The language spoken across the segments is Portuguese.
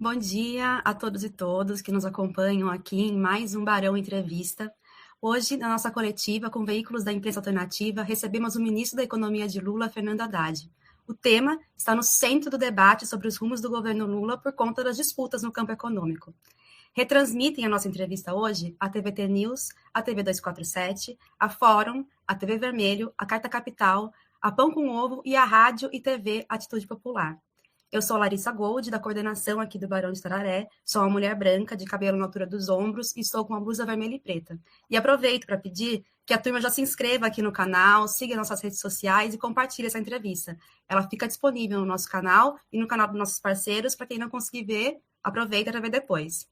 Bom dia a todos e todas que nos acompanham aqui em mais um Barão Entrevista. Hoje, na nossa coletiva com veículos da imprensa alternativa, recebemos o ministro da Economia de Lula, Fernando Haddad. O tema está no centro do debate sobre os rumos do governo Lula por conta das disputas no campo econômico. Retransmitem a nossa entrevista hoje a TVT News, a TV 247, a Fórum, a TV Vermelho, a Carta Capital, a Pão com Ovo e a Rádio e TV Atitude Popular. Eu sou Larissa Gold, da coordenação aqui do Barão de Tararé, sou uma mulher branca, de cabelo na altura dos ombros e estou com uma blusa vermelha e preta. E aproveito para pedir que a turma já se inscreva aqui no canal, siga nossas redes sociais e compartilhe essa entrevista. Ela fica disponível no nosso canal e no canal dos nossos parceiros, para quem não conseguir ver, aproveita para ver depois.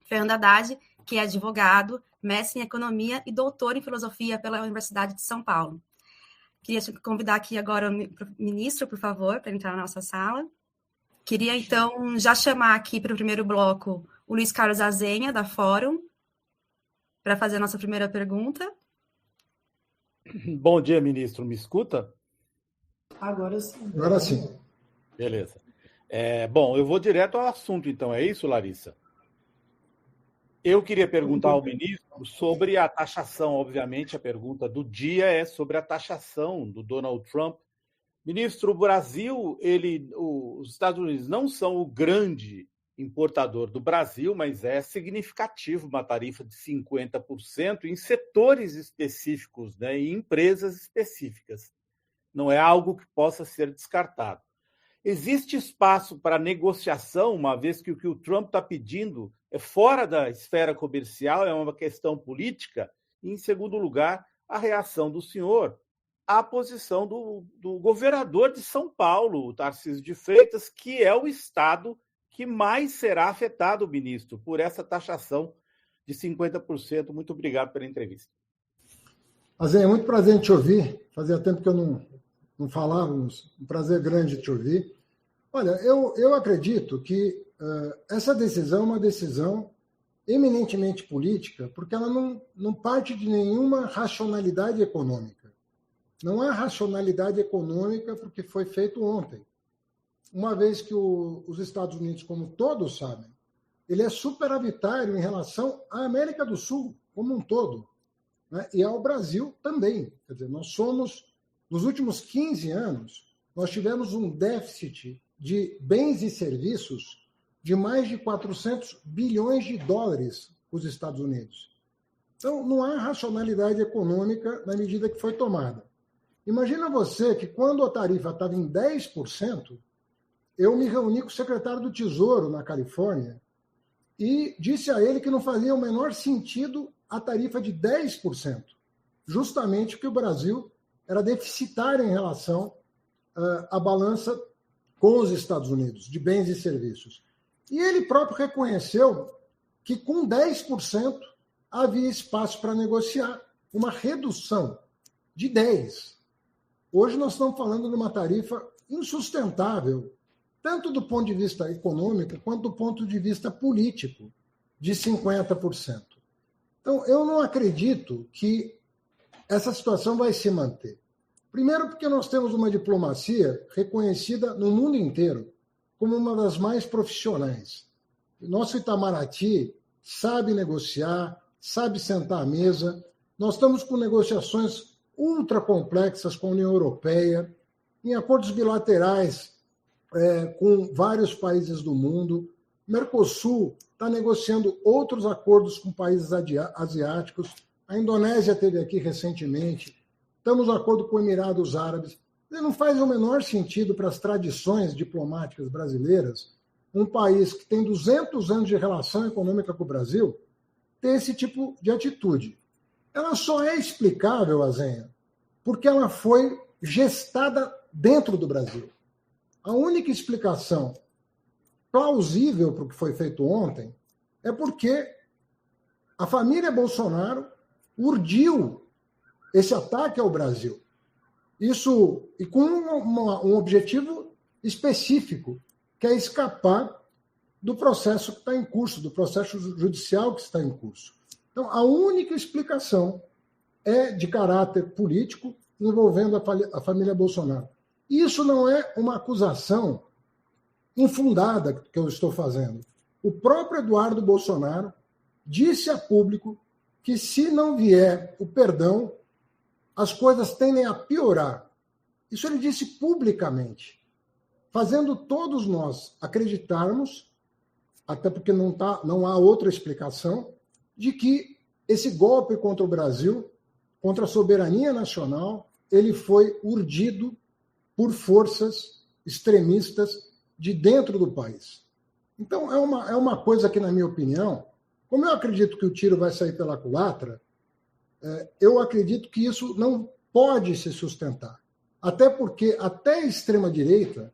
Fernando Haddad, que é advogado, mestre em economia e doutor em filosofia pela Universidade de São Paulo. Queria te convidar aqui agora o ministro, por favor, para entrar na nossa sala. Queria, então, já chamar aqui para o primeiro bloco o Luiz Carlos Azenha, da Fórum, para fazer a nossa primeira pergunta. Bom dia, ministro. Me escuta? Agora sim. Agora sim. Beleza. Bom, eu vou direto ao assunto, então. É isso, Larissa? Eu queria perguntar ao ministro sobre a taxação. Obviamente, a pergunta do dia é sobre a taxação do Donald Trump. Ministro, o Brasil, os Estados Unidos não são o grande importador do Brasil, mas é significativo uma tarifa de 50% em setores específicos, né, em empresas específicas. Não é algo que possa ser descartado. Existe espaço para negociação, uma vez que o que o Trump está pedindo é fora da esfera comercial, é uma questão política? E, em segundo lugar, a reação do senhor à posição do governador de São Paulo, o Tarcísio de Freitas, que é o estado que mais será afetado, ministro, por essa taxação de 50%. Muito obrigado pela entrevista. Azenha, é muito prazer em te ouvir. Fazia tempo que eu não falávamos. Um prazer grande te ouvir. Olha, eu acredito que essa decisão é uma decisão eminentemente política, porque ela não parte de nenhuma racionalidade econômica. Não há racionalidade econômica porque foi feito ontem. Uma vez que os Estados Unidos, como todos sabem, ele é superavitário em relação à América do Sul como um todo, né? E ao Brasil também. Quer dizer, nós somos, nos últimos 15 anos, nós tivemos um déficit de bens e serviços de mais de 400 bilhões de dólares com os Estados Unidos. Então, não há racionalidade econômica na medida que foi tomada. Imagina você que quando a tarifa estava em 10%, eu me reuni com o secretário do Tesouro na Califórnia e disse a ele que não fazia o menor sentido a tarifa de 10%, justamente porque o Brasil era deficitário em relação à balança com os Estados Unidos, de bens e serviços. E ele próprio reconheceu que com 10% havia espaço para negociar uma redução de 10%. Hoje nós estamos falando de uma tarifa insustentável, tanto do ponto de vista econômico quanto do ponto de vista político, de 50%. Então, eu não acredito que essa situação vai se manter. Primeiro, porque nós temos uma diplomacia reconhecida no mundo inteiro como uma das mais profissionais. O nosso Itamaraty sabe negociar, sabe sentar à mesa. Nós estamos com negociações ultra complexas com a União Europeia, em acordos bilaterais com vários países do mundo. O Mercosul está negociando outros acordos com países asiáticos. A Indonésia esteve aqui recentemente. Estamos em acordo com os Emirados Árabes. Não faz o menor sentido para as tradições diplomáticas brasileiras um país que tem 200 anos de relação econômica com o Brasil ter esse tipo de atitude. Ela só é explicável, Azenha, porque ela foi gestada dentro do Brasil. A única explicação plausível para o que foi feito ontem é porque a família Bolsonaro urdiu esse ataque ao Brasil. Isso, e com um objetivo específico, que é escapar do processo que está em curso, do processo judicial que está em curso. Então, a única explicação é de caráter político envolvendo a família Bolsonaro. Isso não é uma acusação infundada que eu estou fazendo. O próprio Eduardo Bolsonaro disse a público que, se não vier o perdão, as coisas tendem a piorar. Isso ele disse publicamente, fazendo todos nós acreditarmos, até porque não há outra explicação, de que esse golpe contra o Brasil, contra a soberania nacional, ele foi urdido por forças extremistas de dentro do país. Então, é uma coisa que, na minha opinião, como eu acredito que o tiro vai sair pela culatra, eu acredito que isso não pode se sustentar. Até porque até a extrema-direita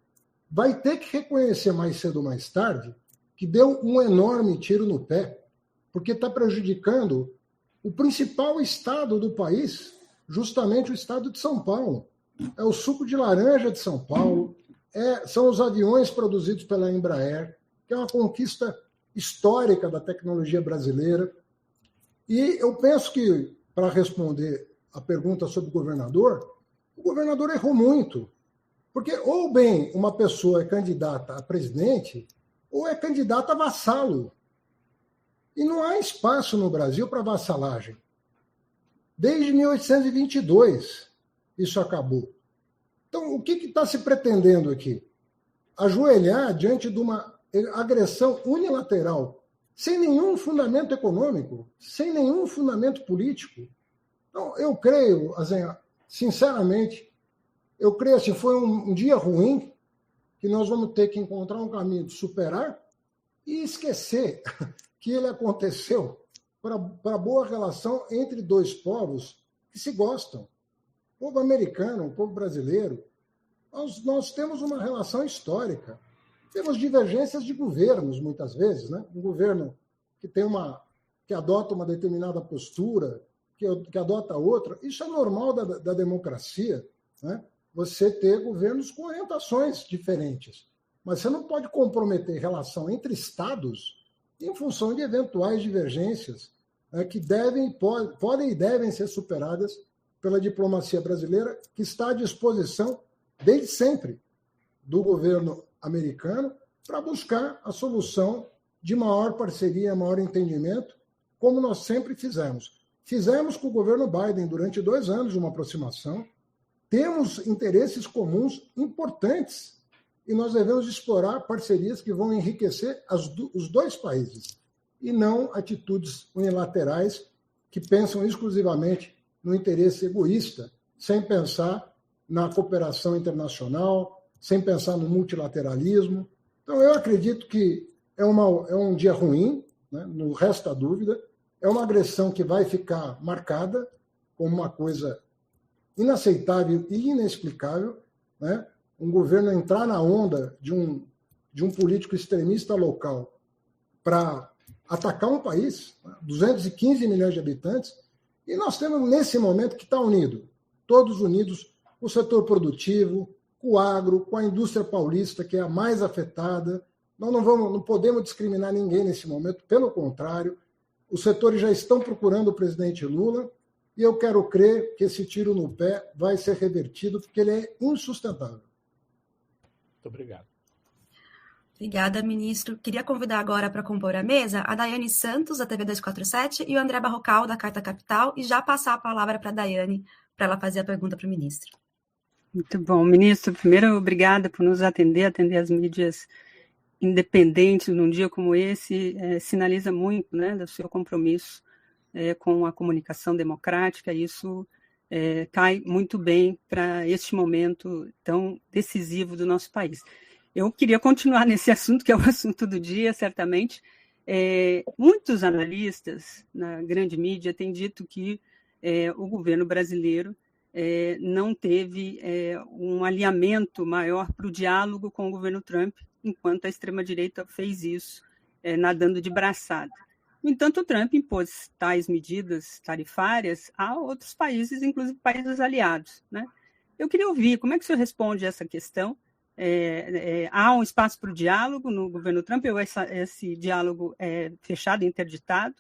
vai ter que reconhecer mais cedo ou mais tarde que deu um enorme tiro no pé, porque está prejudicando o principal estado do país, justamente o estado de São Paulo. É o suco de laranja de São Paulo, são os aviões produzidos pela Embraer, que é uma conquista histórica da tecnologia brasileira. E eu penso que, para responder a pergunta sobre o governador errou muito. Porque ou bem uma pessoa é candidata a presidente, ou é candidata a vassalo. E não há espaço no Brasil para vassalagem. Desde 1822 isso acabou. Então, o que está se pretendendo aqui? Ajoelhar diante de uma agressão unilateral, sem nenhum fundamento econômico, sem nenhum fundamento político. Então, eu creio, sinceramente, assim, foi um dia ruim, que nós vamos ter que encontrar um caminho de superar e esquecer que ele aconteceu para a boa relação entre dois povos que se gostam. O povo americano, o povo brasileiro, nós temos uma relação histórica. Temos divergências de governos, muitas vezes, né? Um governo que adota uma determinada postura, que adota outra. Isso é normal da democracia, né? Você ter governos com orientações diferentes. Mas você não pode comprometer relação entre estados em função de eventuais divergências, né, que podem e devem ser superadas pela diplomacia brasileira, que está à disposição, desde sempre, do governo americano para buscar a solução de maior parceria, maior entendimento, como nós sempre fizemos. Fizemos com o governo Biden durante 2 anos uma aproximação, temos interesses comuns importantes e nós devemos explorar parcerias que vão enriquecer os dois países e não atitudes unilaterais que pensam exclusivamente no interesse egoísta, sem pensar na cooperação internacional, sem pensar no multilateralismo. Então, eu acredito que é um dia ruim, né? Não resta dúvida, é uma agressão que vai ficar marcada como uma coisa inaceitável e inexplicável, né? Um governo entrar na onda de um político extremista local para atacar um país, 215 milhões de habitantes, e nós temos, nesse momento, que está unido, todos unidos, o setor produtivo, com o agro, com a indústria paulista, que é a mais afetada. Nós não podemos discriminar ninguém nesse momento, pelo contrário, os setores já estão procurando o presidente Lula, e eu quero crer que esse tiro no pé vai ser revertido, porque ele é insustentável. Muito obrigado. Obrigada, ministro. Queria convidar agora para compor a mesa a Daiane Santos, da TV 247, e o André Barrocal, da Carta Capital, e já passar a palavra para a Daiane, para ela fazer a pergunta para o ministro. Muito bom. Ministro, primeiro, obrigada por nos atender as mídias independentes num dia como esse, sinaliza muito, né, do seu compromisso com a comunicação democrática. Isso cai muito bem para este momento tão decisivo do nosso país. Eu queria continuar nesse assunto, que é o assunto do dia, certamente. Muitos analistas na grande mídia têm dito que o governo brasileiro não teve um alinhamento maior para o diálogo com o governo Trump, enquanto a extrema-direita fez isso, nadando de braçada. No entanto, o Trump impôs tais medidas tarifárias a outros países, inclusive países aliados, né? Eu queria ouvir como é que o senhor responde a essa questão. Há um espaço para o diálogo no governo Trump, ou esse diálogo é fechado, interditado,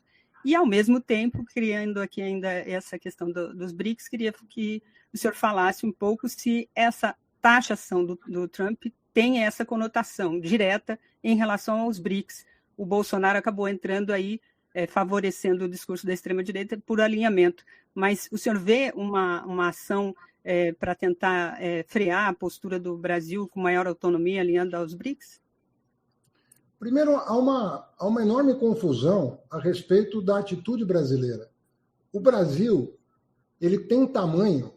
e, ao mesmo tempo, criando aqui ainda essa questão dos BRICS, queria que o senhor falasse um pouco se essa taxação do Trump tem essa conotação direta em relação aos BRICS. O Bolsonaro acabou entrando aí, favorecendo o discurso da extrema-direita por alinhamento. Mas o senhor vê uma ação para tentar frear a postura do Brasil com maior autonomia alinhando aos BRICS? Primeiro, há uma enorme confusão a respeito da atitude brasileira. O Brasil ele tem tamanho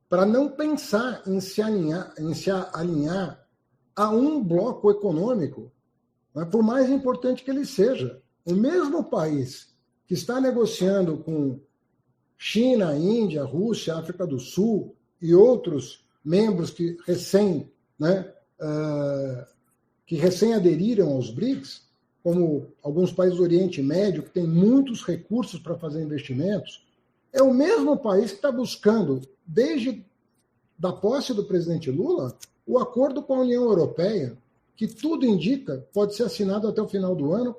para não pensar em se alinhar a um bloco econômico, né, por mais importante que ele seja. O mesmo país que está negociando com China, Índia, Rússia, África do Sul e outros membros que recém aderiram aos BRICS, como alguns países do Oriente Médio, que têm muitos recursos para fazer investimentos, é o mesmo país que está buscando, desde da posse do presidente Lula, o acordo com a União Europeia, que tudo indica pode ser assinado até o final do ano,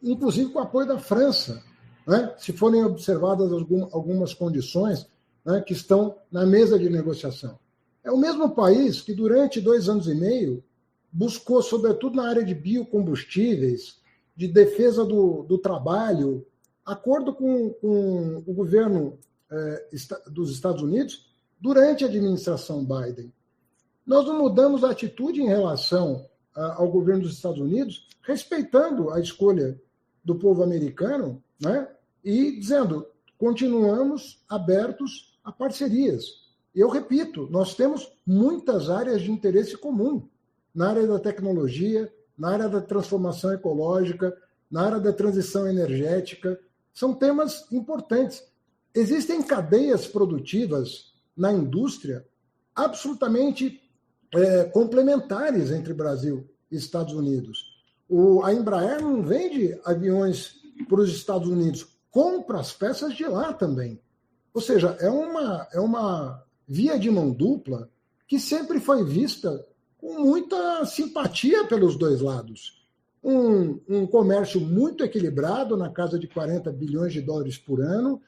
inclusive com o apoio da França, né, se forem observadas algumas condições, né, que estão na mesa de negociação. É o mesmo país que, durante 2 anos e meio, buscou, sobretudo na área de biocombustíveis, de defesa do trabalho, acordo com o governo dos Estados Unidos durante a administração Biden. Nós não mudamos a atitude em relação ao governo dos Estados Unidos, respeitando a escolha do povo americano, né, e dizendo, continuamos abertos a parcerias. Eu repito, nós temos muitas áreas de interesse comum, na área da tecnologia, na área da transformação ecológica, na área da transição energética. São temas importantes. Existem cadeias produtivas na indústria absolutamente complementares entre Brasil e Estados Unidos. A Embraer não vende aviões para os Estados Unidos, compra as peças de lá também. Ou seja, é uma via de mão dupla que sempre foi vista com muita simpatia pelos dois lados. Um comércio muito equilibrado, na casa de 40 bilhões de dólares por ano,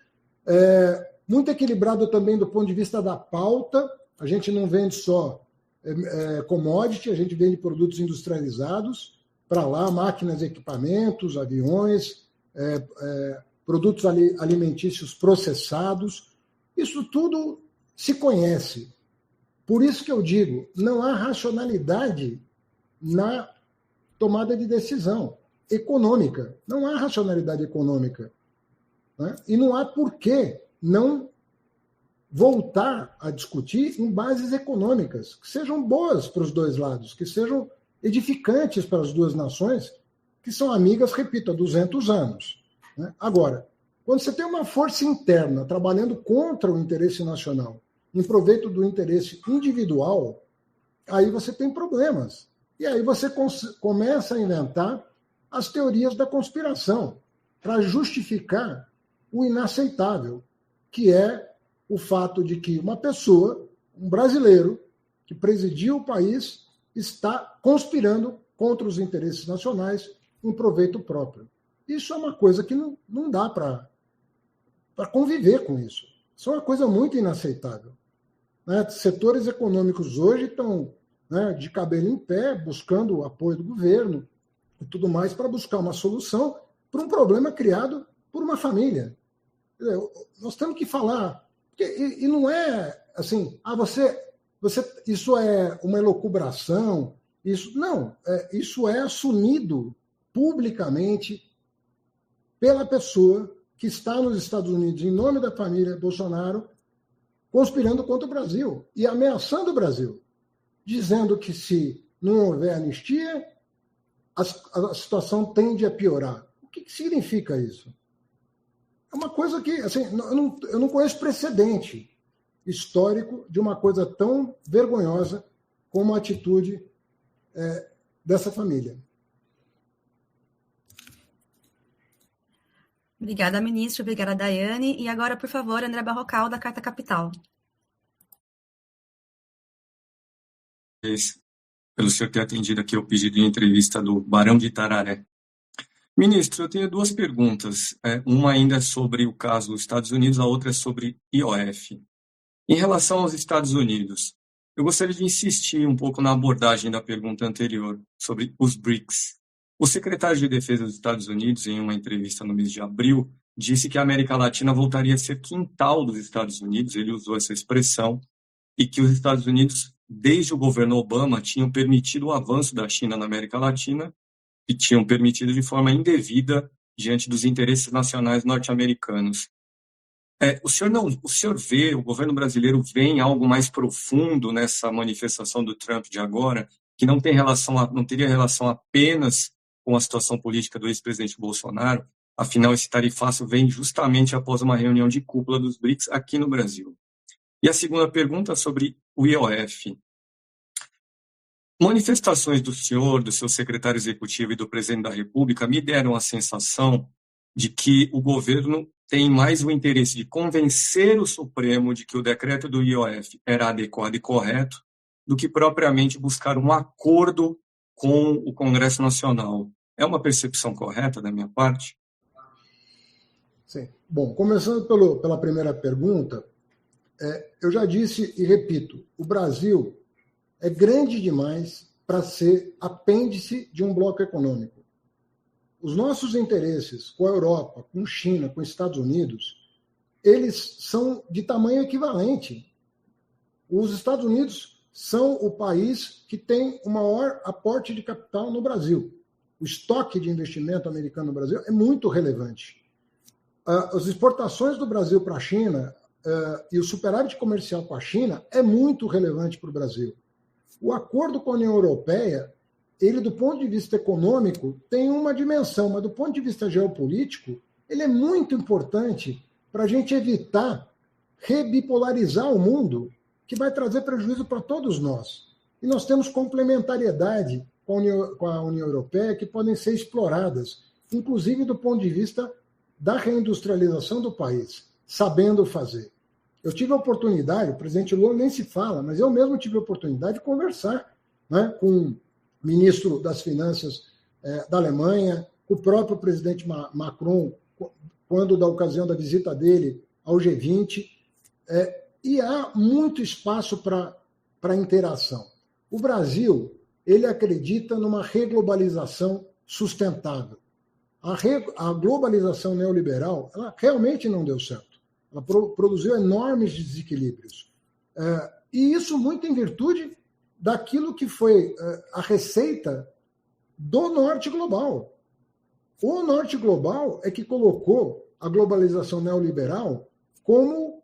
muito equilibrado também do ponto de vista da pauta. A gente não vende só commodity, a gente vende produtos industrializados para lá, máquinas, equipamentos, aviões, produtos alimentícios processados. Isso tudo se conhece. Por isso que eu digo, não há racionalidade na tomada de decisão econômica. Não há racionalidade econômica. Né? E não há por que não voltar a discutir em bases econômicas que sejam boas para os dois lados, que sejam edificantes para as duas nações, que são amigas, repito, há 200 anos. Né? Agora, quando você tem uma força interna trabalhando contra o interesse nacional, em proveito do interesse individual, aí você tem problemas. E aí você começa a inventar as teorias da conspiração para justificar o inaceitável, que é o fato de que uma pessoa, um brasileiro, que presidiu o país, está conspirando contra os interesses nacionais em proveito próprio. Isso é uma coisa que não dá para conviver com isso. Isso é uma coisa muito inaceitável. Né? Setores econômicos hoje estão, né, de cabelo em pé, buscando o apoio do governo e tudo mais para buscar uma solução para um problema criado por uma família. Nós temos que falar, e não é assim, isso é uma elucubração, isso é assumido publicamente pela pessoa que está nos Estados Unidos, em nome da família Bolsonaro, conspirando contra o Brasil e ameaçando o Brasil, dizendo que se não houver anistia, a situação tende a piorar. O que significa isso? É uma coisa que, assim, eu não conheço precedente histórico de uma coisa tão vergonhosa como a atitude dessa família. Obrigada, ministro. Obrigada, Daiane. E agora, por favor, André Barrocal, da Carta Capital. Pelo senhor ter atendido aqui o pedido de entrevista do Barão de Itararé. Ministro, eu tenho 2 perguntas. Uma ainda é sobre o caso dos Estados Unidos, a outra é sobre IOF. Em relação aos Estados Unidos, eu gostaria de insistir um pouco na abordagem da pergunta anterior, sobre os BRICS. O secretário de Defesa dos Estados Unidos, em uma entrevista no mês de abril, disse que a América Latina voltaria a ser quintal dos Estados Unidos, ele usou essa expressão, e que os Estados Unidos, desde o governo Obama, tinham permitido o avanço da China na América Latina e tinham permitido de forma indevida diante dos interesses nacionais norte-americanos. O senhor vê, o governo brasileiro vê em algo mais profundo nessa manifestação do Trump de agora, que não teria relação apenas com a situação política do ex-presidente Bolsonaro, afinal esse tarifaço vem justamente após uma reunião de cúpula dos BRICS aqui no Brasil. E a segunda pergunta sobre o IOF. Manifestações do senhor, do seu secretário executivo e do presidente da República me deram a sensação de que o governo tem mais o interesse de convencer o Supremo de que o decreto do IOF era adequado e correto do que propriamente buscar um acordo com o Congresso Nacional. É uma percepção correta da minha parte? Sim. Bom, começando pela primeira pergunta, eu já disse e repito, o Brasil é grande demais para ser apêndice de um bloco econômico. Os nossos interesses com a Europa, com China, com os Estados Unidos, eles são de tamanho equivalente. Os Estados Unidos são o país que tem o maior aporte de capital no Brasil. O estoque de investimento americano no Brasil é muito relevante. As exportações do Brasil para a China e o superávit comercial com a China é muito relevante para o Brasil. O acordo com a União Europeia, ele, do ponto de vista econômico, tem uma dimensão, mas do ponto de vista geopolítico, ele é muito importante para a gente evitar rebipolarizar o mundo, que vai trazer prejuízo para todos nós. E nós temos complementariedade com a União Europeia que podem ser exploradas, inclusive do ponto de vista da reindustrialização do país, sabendo fazer. Eu tive a oportunidade, o presidente Lula nem se fala, mas eu mesmo tive a oportunidade de conversar, né, com o ministro das Finanças da Alemanha, com o próprio presidente Macron, quando da ocasião da visita dele ao G20, e há muito espaço para interação. O Brasil, ele acredita numa reglobalização sustentável. A globalização neoliberal, ela realmente não deu certo. Ela produziu enormes desequilíbrios. E isso muito em virtude daquilo que foi a receita do Norte Global. O Norte Global é que colocou a globalização neoliberal como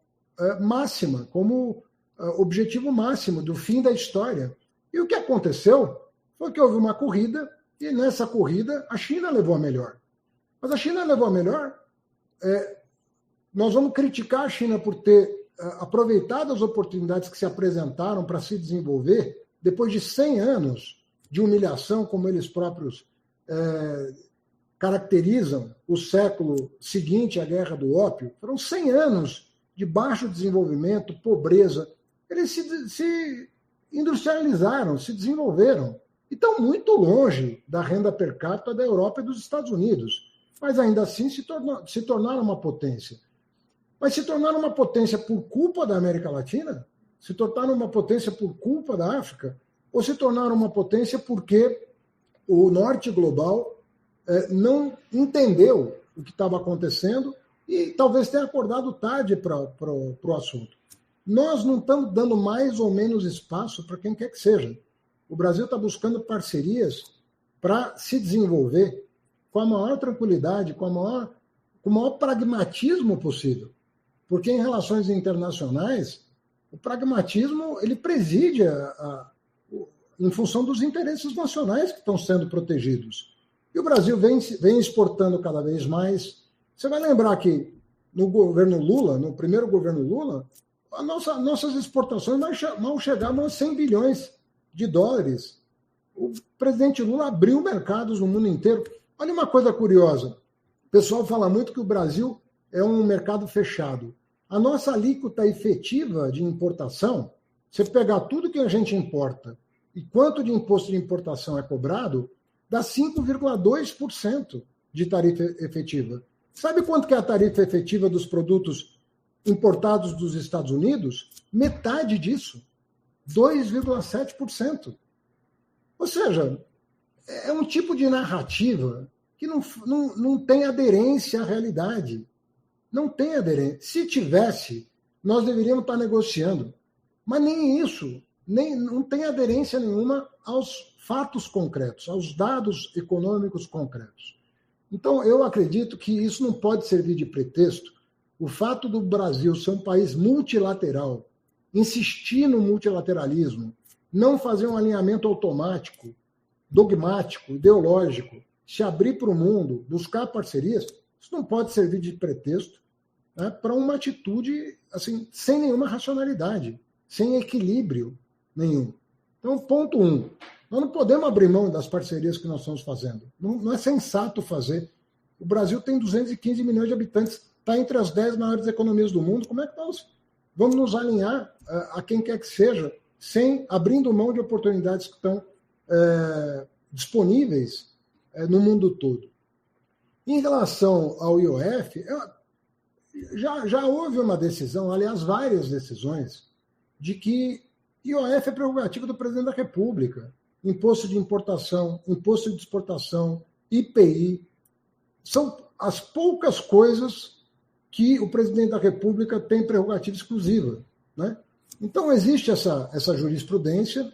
máxima, como objetivo máximo do fim da história. E o que aconteceu foi que houve uma corrida, e nessa corrida a China levou a melhor. Mas a China levou a melhor. Nós vamos criticar a China por ter aproveitado as oportunidades que se apresentaram para se desenvolver depois de 100 anos de humilhação, como eles próprios caracterizam o século seguinte à Guerra do Ópio. Foram 100 anos de baixo desenvolvimento, pobreza. Eles se industrializaram, se desenvolveram. E estão muito longe da renda per capita da Europa e dos Estados Unidos. Mas ainda assim se tornaram uma potência. Mas se tornaram uma potência por culpa da América Latina? Se tornaram uma potência por culpa da África? Ou se tornaram uma potência porque o Norte Global não entendeu o que estava acontecendo e talvez tenha acordado tarde para o assunto? Nós não estamos dando mais ou menos espaço para quem quer que seja. O Brasil está buscando parcerias para se desenvolver com a maior tranquilidade, com o maior pragmatismo possível. Porque em relações internacionais, o pragmatismo ele preside em função dos interesses nacionais que estão sendo protegidos. E o Brasil vem exportando cada vez mais. Você vai lembrar que no governo Lula, no primeiro governo Lula, nossas exportações mal chegavam a 100 bilhões de dólares. O presidente Lula abriu mercados no mundo inteiro. Olha uma coisa curiosa. O pessoal fala muito que o Brasil é um mercado fechado. A nossa alíquota efetiva de importação, você pegar tudo que a gente importa e quanto de imposto de importação é cobrado, dá 5,2% de tarifa efetiva. Sabe quanto que é a tarifa efetiva dos produtos importados dos Estados Unidos? Metade disso. 2,7%. Ou seja, é um tipo de narrativa que não tem aderência à realidade. Não tem aderência. Se tivesse, nós deveríamos estar negociando. Mas nem isso, não tem aderência nenhuma aos fatos concretos, aos dados econômicos concretos. Então, eu acredito que isso não pode servir de pretexto. O fato do Brasil ser um país multilateral, insistir no multilateralismo, não fazer um alinhamento automático, dogmático, ideológico, se abrir para o mundo, buscar parcerias, isso não pode servir de pretexto, né, para uma atitude assim, sem nenhuma racionalidade, sem equilíbrio nenhum. Então, ponto 1. Nós não podemos abrir mão das parcerias que nós estamos fazendo. Não é sensato fazer. O Brasil tem 215 milhões de habitantes, está entre as 10 maiores economias do mundo. Como é que nós vamos nos alinhar a quem quer que seja, sem abrindo mão de oportunidades que estão disponíveis no mundo todo? Em relação ao IOF, já houve uma decisão, aliás, várias decisões, de que IOF é prerrogativa do presidente da República. Imposto de importação, imposto de exportação, IPI, são as poucas coisas que o presidente da República tem prerrogativa exclusiva, né? Então, existe essa jurisprudência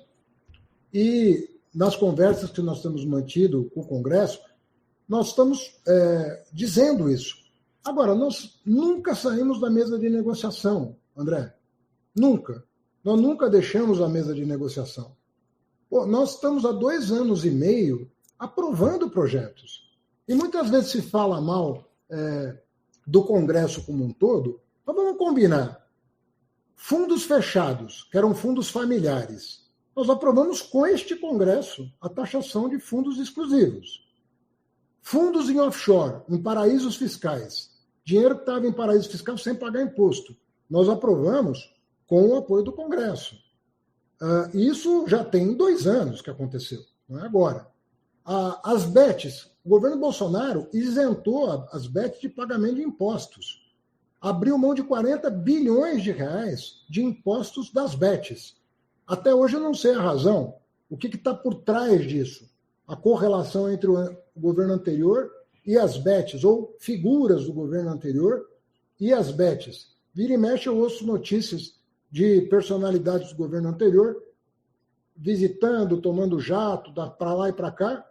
e nas conversas que nós temos mantido com o Congresso, nós estamos dizendo isso. Agora, nós nunca saímos da mesa de negociação, André. Nunca. Nós nunca deixamos a mesa de negociação. Pô, nós estamos há 2 anos e meio aprovando projetos. E muitas vezes se fala mal do Congresso como um todo, mas vamos combinar. Fundos fechados, que eram fundos familiares, nós aprovamos com este Congresso a taxação de fundos exclusivos. Fundos em offshore, em paraísos fiscais, dinheiro que estava em paraíso fiscal sem pagar imposto, nós aprovamos com o apoio do Congresso. Isso já tem 2 anos que aconteceu, não é agora. As BETs, o governo Bolsonaro isentou as BETs de pagamento de impostos. Abriu mão de 40 bilhões de reais de impostos das BETs. Até hoje eu não sei a razão, o que está por trás disso. A correlação entre o governo anterior e as BETs, ou figuras do governo anterior e as BETs. Vira e mexe eu ouço notícias de personalidades do governo anterior visitando, tomando jato, para lá e para cá,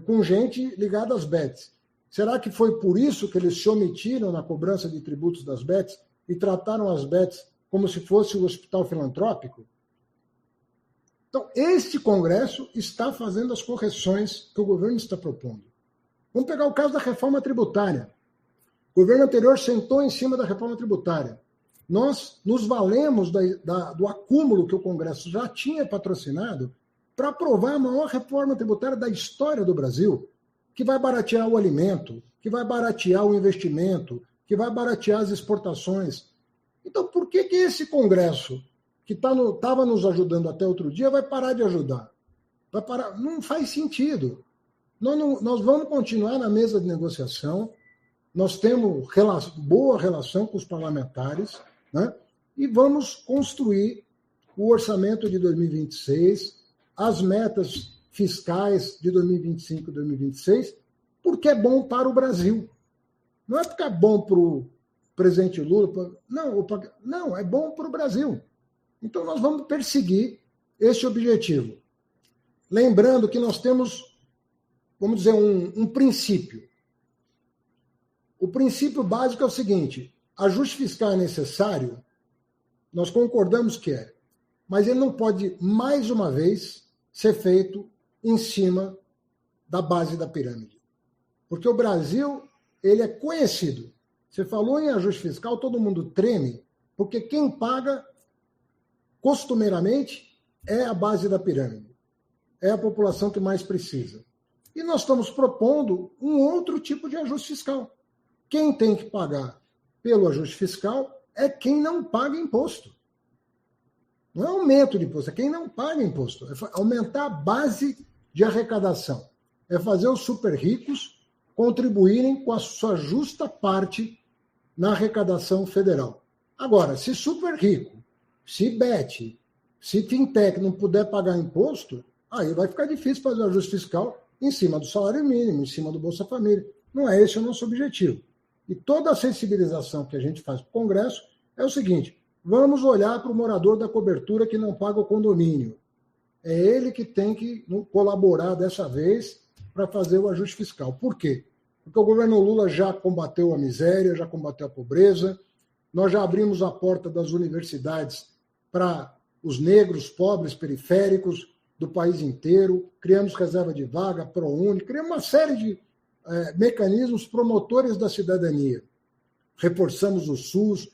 com gente ligada às BETs. Será que foi por isso que eles se omitiram na cobrança de tributos das BETs e trataram as BETs como se fosse o hospital filantrópico? Então, este Congresso está fazendo as correções que o governo está propondo. Vamos pegar o caso da reforma tributária. O governo anterior sentou em cima da reforma tributária. Nós nos valemos do acúmulo que o Congresso já tinha patrocinado para aprovar a maior reforma tributária da história do Brasil, que vai baratear o alimento, que vai baratear o investimento, que vai baratear as exportações. Então, por que esse Congresso, que estava nos ajudando até outro dia, vai parar de ajudar? Vai parar? Não faz sentido. Nós vamos continuar na mesa de negociação, nós temos boa relação com os parlamentares, né? E vamos construir o orçamento de 2026, as metas fiscais de 2025 e 2026, porque é bom para o Brasil. Não é porque é bom para o presidente Lula, não, é bom para o Brasil. Então, nós vamos perseguir esse objetivo. Lembrando que nós temos, vamos dizer, um princípio. O princípio básico é o seguinte: ajuste fiscal é necessário, nós concordamos que é, mas ele não pode, mais uma vez, ser feito em cima da base da pirâmide. Porque o Brasil, ele é conhecido. Você falou em ajuste fiscal, todo mundo treme, porque quem paga, costumeiramente, é a base da pirâmide. É a população que mais precisa. E nós estamos propondo um outro tipo de ajuste fiscal. Quem tem que pagar pelo ajuste fiscal é quem não paga imposto. Não é aumento de imposto, é quem não paga imposto. É aumentar a base de arrecadação. É fazer os super ricos contribuírem com a sua justa parte na arrecadação federal. Agora, se super rico, se BET, Se fintech não puder pagar imposto, aí vai ficar difícil fazer o ajuste fiscal em cima do salário mínimo, em cima do Bolsa Família. Não é esse o nosso objetivo. E toda a sensibilização que a gente faz para o Congresso é o seguinte: vamos olhar para o morador da cobertura que não paga o condomínio. É ele que tem que colaborar dessa vez para fazer o ajuste fiscal. Por quê? Porque o governo Lula já combateu a miséria, já combateu a pobreza, nós já abrimos a porta das universidades para os negros, pobres, periféricos do país inteiro, criamos reserva de vaga, ProUni, criamos uma série de mecanismos promotores da cidadania. Reforçamos o SUS.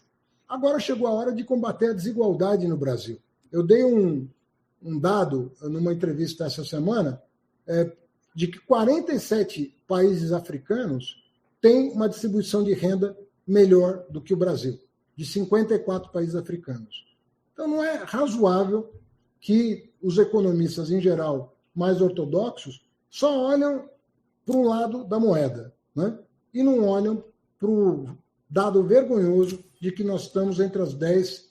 Agora chegou a hora de combater a desigualdade no Brasil. Eu dei um dado numa entrevista essa semana de que 47 países africanos têm uma distribuição de renda melhor do que o Brasil, de 54 países africanos. Então, não é razoável que os economistas, em geral, mais ortodoxos, só olham para um lado da moeda, né? E não olham para o dado vergonhoso de que nós estamos entre as 10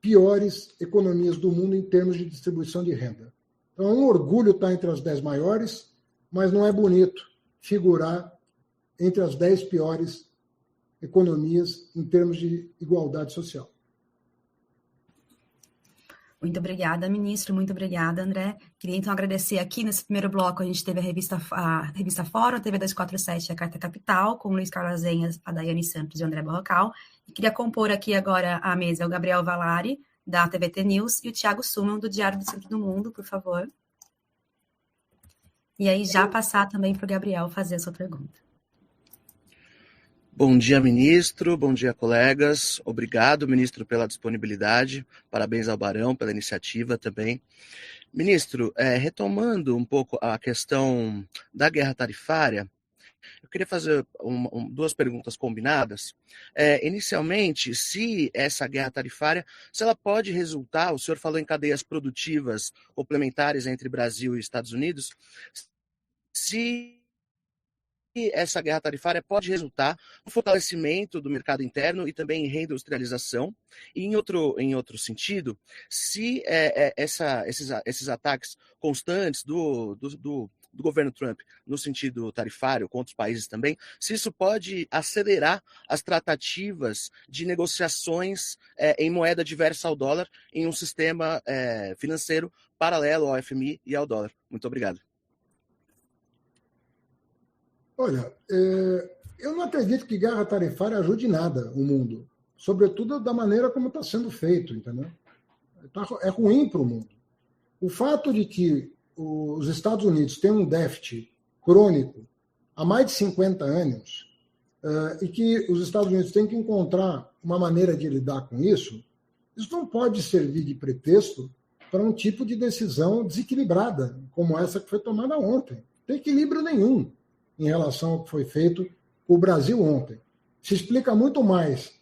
piores economias do mundo em termos de distribuição de renda. Então, é um orgulho estar entre as 10 maiores, mas não é bonito figurar entre as 10 piores economias em termos de igualdade social. Muito obrigada, ministro. Muito obrigada, André. Queria, então, agradecer aqui nesse primeiro bloco. A gente teve a revista Fórum, a TV 247 e a Carta Capital, com Luiz Carlos Azenhas, a Daiane Santos e o André Barrocal. E queria compor aqui agora a mesa o Gabriel Valari, da TVT News, e o Thiago Suman, do Diário do Centro do Mundo, por favor. E aí já passar também para o Gabriel fazer a sua pergunta. Bom dia, ministro. Bom dia, colegas. Obrigado, ministro, pela disponibilidade. Parabéns ao Barão pela iniciativa também. Ministro, retomando um pouco a questão da guerra tarifária, eu queria fazer duas perguntas combinadas. Inicialmente, se essa guerra tarifária, se ela pode resultar, o senhor falou em cadeias produtivas complementares entre Brasil e Estados Unidos, se essa guerra tarifária pode resultar no fortalecimento do mercado interno e também em reindustrialização. E em outro sentido, se esses ataques constantes do governo Trump no sentido tarifário, com outros países também, se isso pode acelerar as tratativas de negociações em moeda diversa ao dólar em um sistema financeiro paralelo ao FMI e ao dólar. Muito obrigado. Olha, eu não acredito que guerra tarifária ajude nada o mundo, sobretudo da maneira como está sendo feito, entendeu? É ruim para o mundo. O fato de que os Estados Unidos têm um déficit crônico há mais de 50 anos e que os Estados Unidos têm que encontrar uma maneira de lidar com isso não pode servir de pretexto para um tipo de decisão desequilibrada, como essa que foi tomada ontem. Não tem equilíbrio nenhum em relação ao que foi feito com o Brasil ontem. Se explica muito mais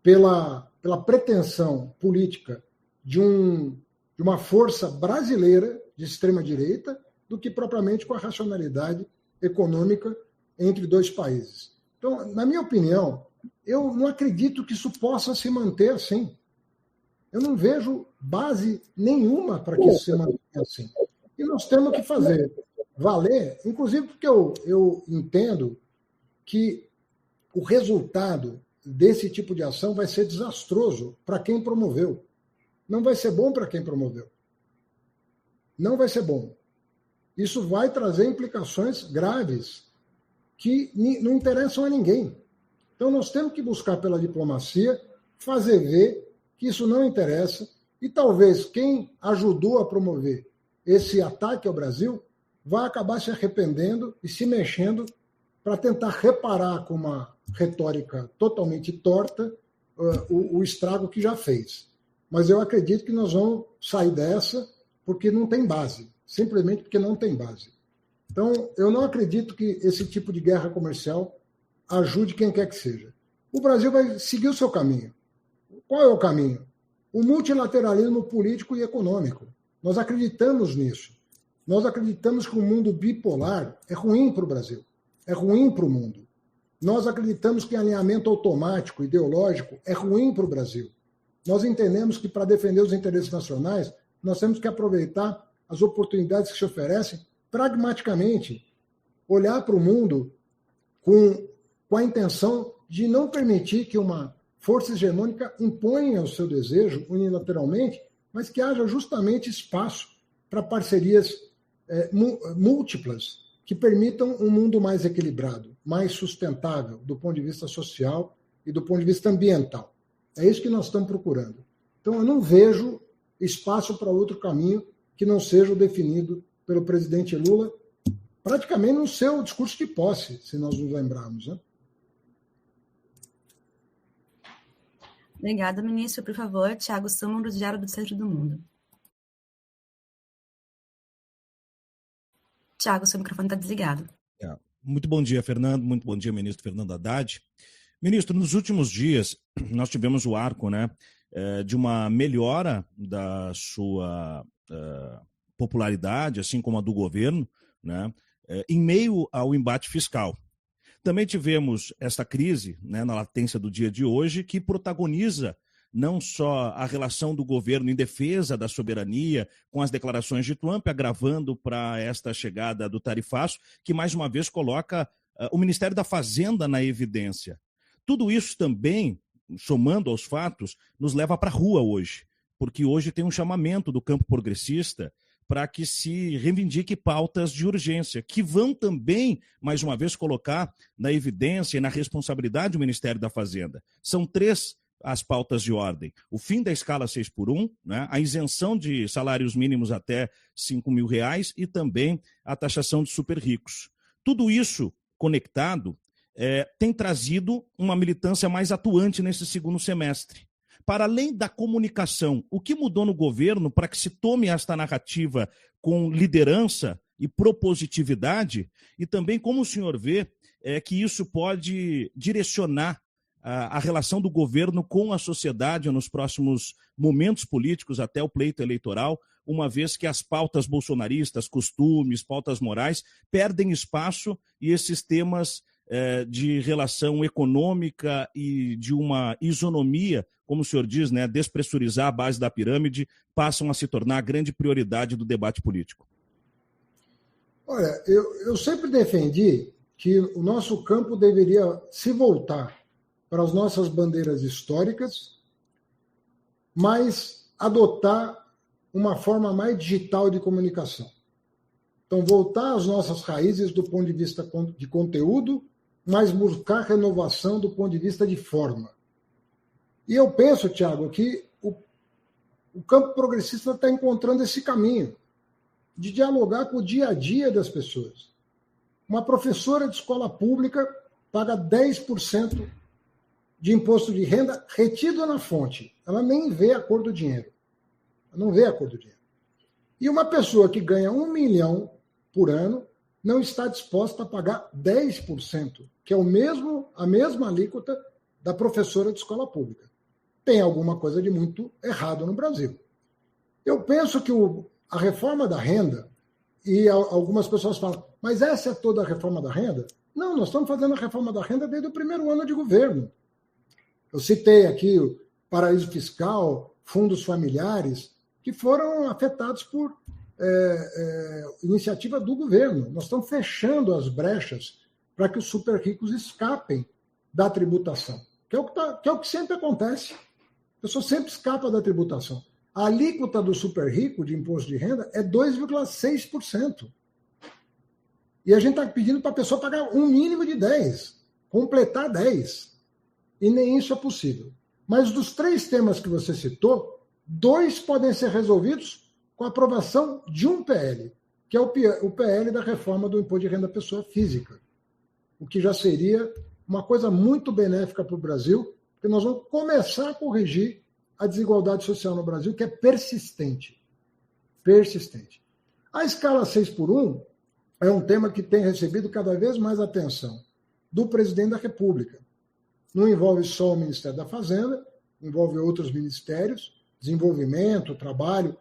pela pretensão política de uma força brasileira de extrema-direita do que propriamente com a racionalidade econômica entre dois países. Então, na minha opinião, eu não acredito que isso possa se manter assim. Eu não vejo base nenhuma para que isso se mantenha assim. E nós temos que fazer valer, inclusive porque eu entendo que o resultado desse tipo de ação vai ser desastroso para quem promoveu. Não vai ser bom para quem promoveu. Não vai ser bom. Isso vai trazer implicações graves que não interessam a ninguém. Então, nós temos que buscar pela diplomacia fazer ver que isso não interessa e talvez quem ajudou a promover esse ataque ao Brasil vai acabar se arrependendo e se mexendo para tentar reparar com uma retórica totalmente torta o estrago que já fez. Mas eu acredito que nós vamos sair dessa porque não tem base, simplesmente porque não tem base. Então, eu não acredito que esse tipo de guerra comercial ajude quem quer que seja. O Brasil vai seguir o seu caminho. Qual é o caminho? O multilateralismo político e econômico. Nós acreditamos nisso. Nós acreditamos que o mundo bipolar é ruim para o Brasil, é ruim para o mundo. Nós acreditamos que alinhamento automático, ideológico, é ruim para o Brasil. nós entendemos que para defender os interesses nacionais, nós temos que aproveitar as oportunidades que se oferecem pragmaticamente, olhar para o mundo com a intenção de não permitir que uma força hegemônica imponha o seu desejo unilateralmente, mas que haja justamente espaço para parcerias múltiplas que permitam um mundo mais equilibrado, mais sustentável do ponto de vista social e do ponto de vista ambiental. É isso que nós estamos procurando. Então, eu não vejo espaço para outro caminho que não seja o definido pelo presidente Lula, praticamente no seu discurso de posse, se nós nos lembrarmos, né? Obrigada, ministro. Por favor, Thiago Summon, do Diário do Centro do Mundo. Thiago, seu microfone está desligado. Muito bom dia, Fernando. Muito bom dia, ministro Fernando Haddad. Ministro, nos últimos dias, nós tivemos o arco, né, de uma melhora da sua popularidade, assim como a do governo, né, em meio ao embate fiscal. Também tivemos essa crise, né, na latência do dia de hoje, que protagoniza não só a relação do governo em defesa da soberania com as declarações de Trump, agravando para esta chegada do tarifaço, que mais uma vez coloca o Ministério da Fazenda na evidência. Tudo isso também, somando aos fatos, nos leva para a rua hoje, porque hoje tem um chamamento do campo progressista para que se reivindique pautas de urgência, que vão também, mais uma vez, colocar na evidência e na responsabilidade do Ministério da Fazenda. São 3 as pautas de ordem: o fim da escala 6x1, né, a isenção de salários mínimos até R$5.000 e também a taxação de super ricos. Tudo isso conectado tem trazido uma militância mais atuante nesse segundo semestre. Para além da comunicação, o que mudou no governo para que se tome esta narrativa com liderança e propositividade? E também como o senhor vê que isso pode direcionar a relação do governo com a sociedade nos próximos momentos políticos até o pleito eleitoral, uma vez que as pautas bolsonaristas, costumes, pautas morais, perdem espaço e esses temas de relação econômica e de uma isonomia, como o senhor diz, né, despressurizar a base da pirâmide, passam a se tornar a grande prioridade do debate político? Olha, eu sempre defendi que o nosso campo deveria se voltar para as nossas bandeiras históricas, mas adotar uma forma mais digital de comunicação. Então, voltar às nossas raízes do ponto de vista de conteúdo, mas buscar renovação do ponto de vista de forma. E eu penso, Thiago, que o campo progressista está encontrando esse caminho de dialogar com o dia a dia das pessoas. Uma professora de escola pública paga 10% de imposto de renda retido na fonte. Ela nem vê a cor do dinheiro. Ela não vê a cor do dinheiro. E uma pessoa que ganha R$1 milhão por ano não está disposta a pagar 10%, que é a mesma alíquota da professora de escola pública. Tem alguma coisa de muito errado no Brasil. Eu penso que a reforma da renda, e algumas pessoas falam, mas essa é toda a reforma da renda? Não, nós estamos fazendo a reforma da renda desde o primeiro ano de governo. Eu citei aqui o paraíso fiscal, fundos familiares, que foram afetados por iniciativa do governo. Nós estamos fechando as brechas para que os super ricos escapem da tributação, que é o que sempre acontece. A pessoa sempre escapa da tributação. A alíquota do super rico de imposto de renda é 2,6%. E a gente está pedindo para a pessoa pagar um mínimo de 10%, completar 10%. E nem isso é possível. Mas dos 3 temas que você citou, 2 podem ser resolvidos com a aprovação de um PL, que é o PL da reforma do imposto de renda à pessoa física, o que já seria uma coisa muito benéfica para o Brasil, porque nós vamos começar a corrigir a desigualdade social no Brasil, que é persistente. Persistente. A escala 6x1 é um tema que tem recebido cada vez mais atenção do presidente da República. Não envolve só o Ministério da Fazenda, envolve outros ministérios, desenvolvimento, trabalho,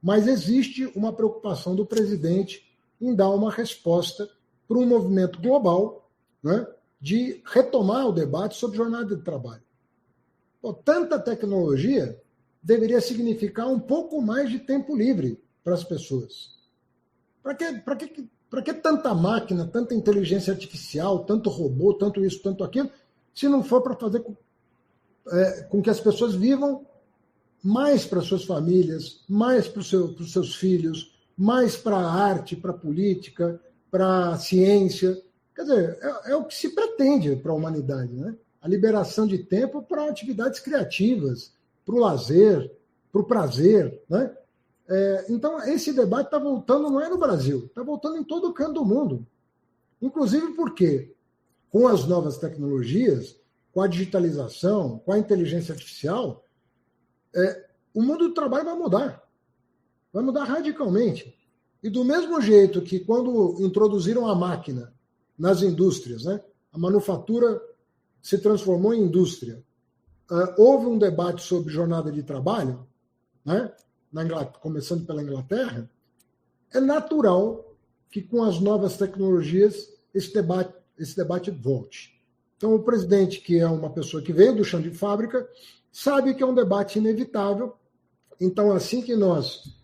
mas existe uma preocupação do presidente em dar uma resposta para um movimento global, né, de retomar o debate sobre jornada de trabalho. Tanta tecnologia deveria significar um pouco mais de tempo livre para as pessoas. Para que tanta máquina, tanta inteligência artificial, tanto robô, tanto isso, tanto aquilo, se não for para fazer com que as pessoas vivam mais para suas famílias, mais para os seus filhos, mais para a arte, para a política, para a ciência. Quer dizer, é o que se pretende para a humanidade, né? A liberação de tempo para atividades criativas, para o lazer, para o prazer, né? Então, esse debate está voltando, não é no Brasil, está voltando em todo o canto do mundo. Inclusive porque, com as novas tecnologias, com a digitalização, com a inteligência artificial, o mundo do trabalho vai mudar radicalmente. E do mesmo jeito que quando introduziram a máquina nas indústrias, né, a manufatura se transformou em indústria, houve um debate sobre jornada de trabalho, né, começando pela Inglaterra, é natural que com as novas tecnologias esse debate volte. Então, o presidente, que é uma pessoa que veio do chão de fábrica, sabe que é um debate inevitável. Então, assim que nós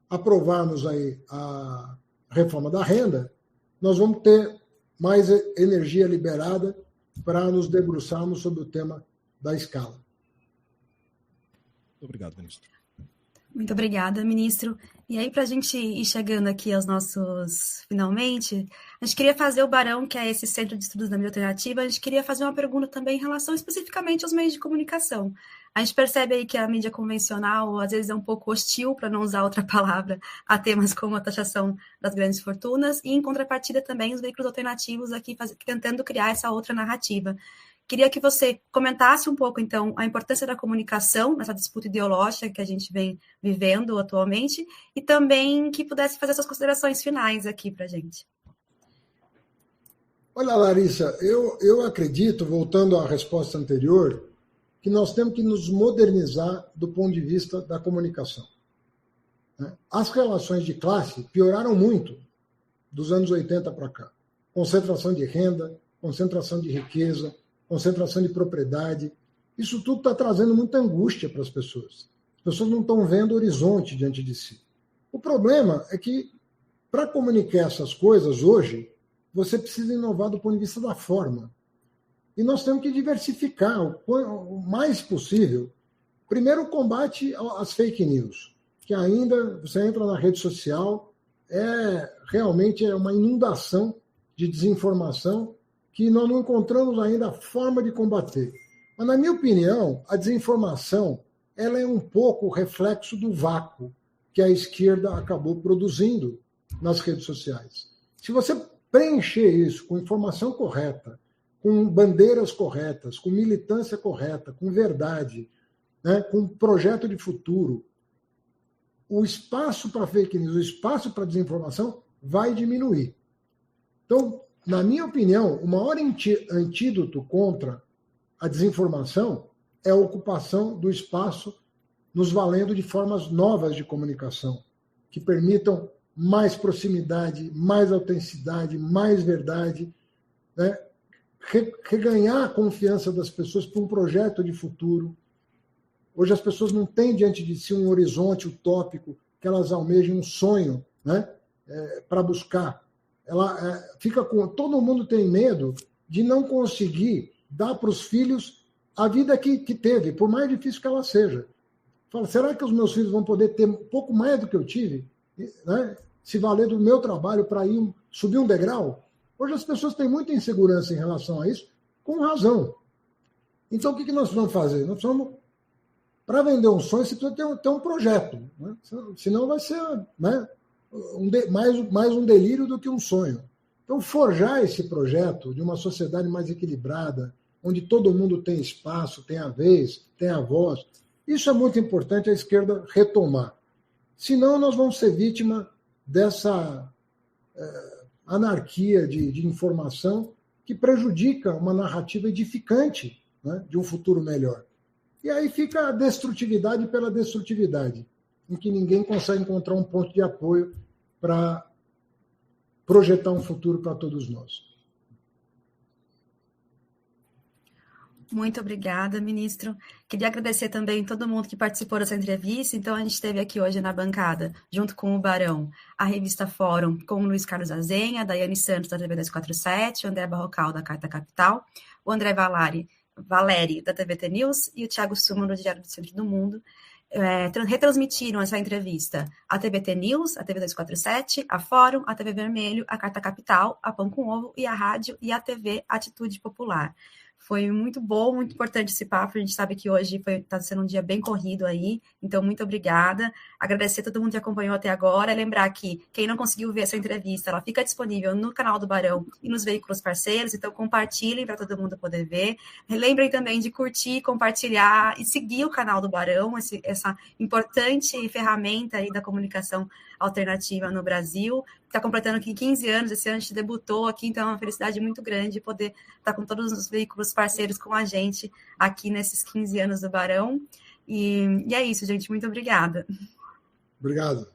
aprovarmos aí a reforma da renda, nós vamos ter mais energia liberada para nos debruçarmos sobre o tema da escala. Muito obrigado, ministro. Muito obrigada, ministro. E aí, para a gente ir chegando aqui aos nossos finalmente, a gente queria fazer o Barão, que é esse Centro de Estudos da Mídia Alternativa, a gente queria fazer uma pergunta também em relação especificamente aos meios de comunicação. A gente percebe aí que a mídia convencional, às vezes, é um pouco hostil, para não usar outra palavra, a temas como a taxação das grandes fortunas, e, em contrapartida, também os veículos alternativos aqui tentando criar essa outra narrativa. Queria que você comentasse um pouco, então, a importância da comunicação nessa disputa ideológica que a gente vem vivendo atualmente e também que pudesse fazer suas considerações finais aqui para a gente. Olha, Larissa, eu acredito, voltando à resposta anterior, que nós temos que nos modernizar do ponto de vista da comunicação. As relações de classe pioraram muito dos anos 80 para cá. Concentração de renda, concentração de riqueza, concentração de propriedade. Isso tudo está trazendo muita angústia para as pessoas. As pessoas não estão vendo horizonte diante de si. O problema é que, para comunicar essas coisas hoje, você precisa inovar do ponto de vista da forma. E nós temos que diversificar o mais possível. Primeiro, o combate às fake news, que ainda, você entra na rede social, realmente é uma inundação de desinformação que nós não encontramos ainda a forma de combater. Mas, na minha opinião, a desinformação ela é um pouco o reflexo do vácuo que a esquerda acabou produzindo nas redes sociais. Se você preencher isso com informação correta, com bandeiras corretas, com militância correta, com verdade, né, com projeto de futuro, o espaço para fake news, o espaço para desinformação vai diminuir. Então, na minha opinião, o maior antídoto contra a desinformação é a ocupação do espaço nos valendo de formas novas de comunicação, que permitam mais proximidade, mais autenticidade, mais verdade, né? Reganhar a confiança das pessoas para um projeto de futuro. Hoje as pessoas não têm diante de si um horizonte utópico que elas almejam um sonho, né? Para buscar. Todo mundo tem medo de não conseguir dar para os filhos a vida que teve, por mais difícil que ela seja. Fala, será que os meus filhos vão poder ter um pouco mais do que eu tive? Né? Se valer do meu trabalho para subir um degrau? Hoje as pessoas têm muita insegurança em relação a isso, com razão. Então, o que nós vamos fazer? Nós vamos, para vender um sonho, você precisa ter um projeto. Né? Senão vai ser, né, mais um delírio do que um sonho. Então, forjar esse projeto de uma sociedade mais equilibrada, onde todo mundo tem espaço, tem a vez, tem a voz, isso é muito importante a esquerda retomar. Senão, nós vamos ser vítima dessa anarquia de informação que prejudica uma narrativa edificante, né, de um futuro melhor. E aí fica a destrutividade pela destrutividade, em que ninguém consegue encontrar um ponto de apoio para projetar um futuro para todos nós. Muito obrigada, ministro. Queria agradecer também todo mundo que participou dessa entrevista. Então, a gente esteve aqui hoje na bancada, junto com o Barão, a revista Fórum, com o Luiz Carlos Azenha, Daiane Santos, da TV 247, o André Barrocal, da Carta Capital, o André Valeri, da TVT News, e o Thiago Suman, do Diário do Centro do Mundo. Retransmitiram essa entrevista a TVT News, a TV 247, a Fórum, a TV Vermelho, a Carta Capital, a Pão com Ovo e a Rádio e a TV Atitude Popular. Foi muito bom, muito importante esse papo. A gente sabe que hoje está sendo um dia bem corrido aí, então muito obrigada. Agradecer a todo mundo que acompanhou até agora. Lembrar que quem não conseguiu ver essa entrevista, ela fica disponível no canal do Barão e nos veículos parceiros, então compartilhem para todo mundo poder ver. Lembrem também de curtir, compartilhar e seguir o canal do Barão, essa importante ferramenta aí da comunicação alternativa no Brasil. Está completando aqui 15 anos, esse ano a gente debutou aqui, então é uma felicidade muito grande poder estar com todos os veículos parceiros com a gente aqui nesses 15 anos do Barão. E é isso, gente, muito obrigada. Obrigado.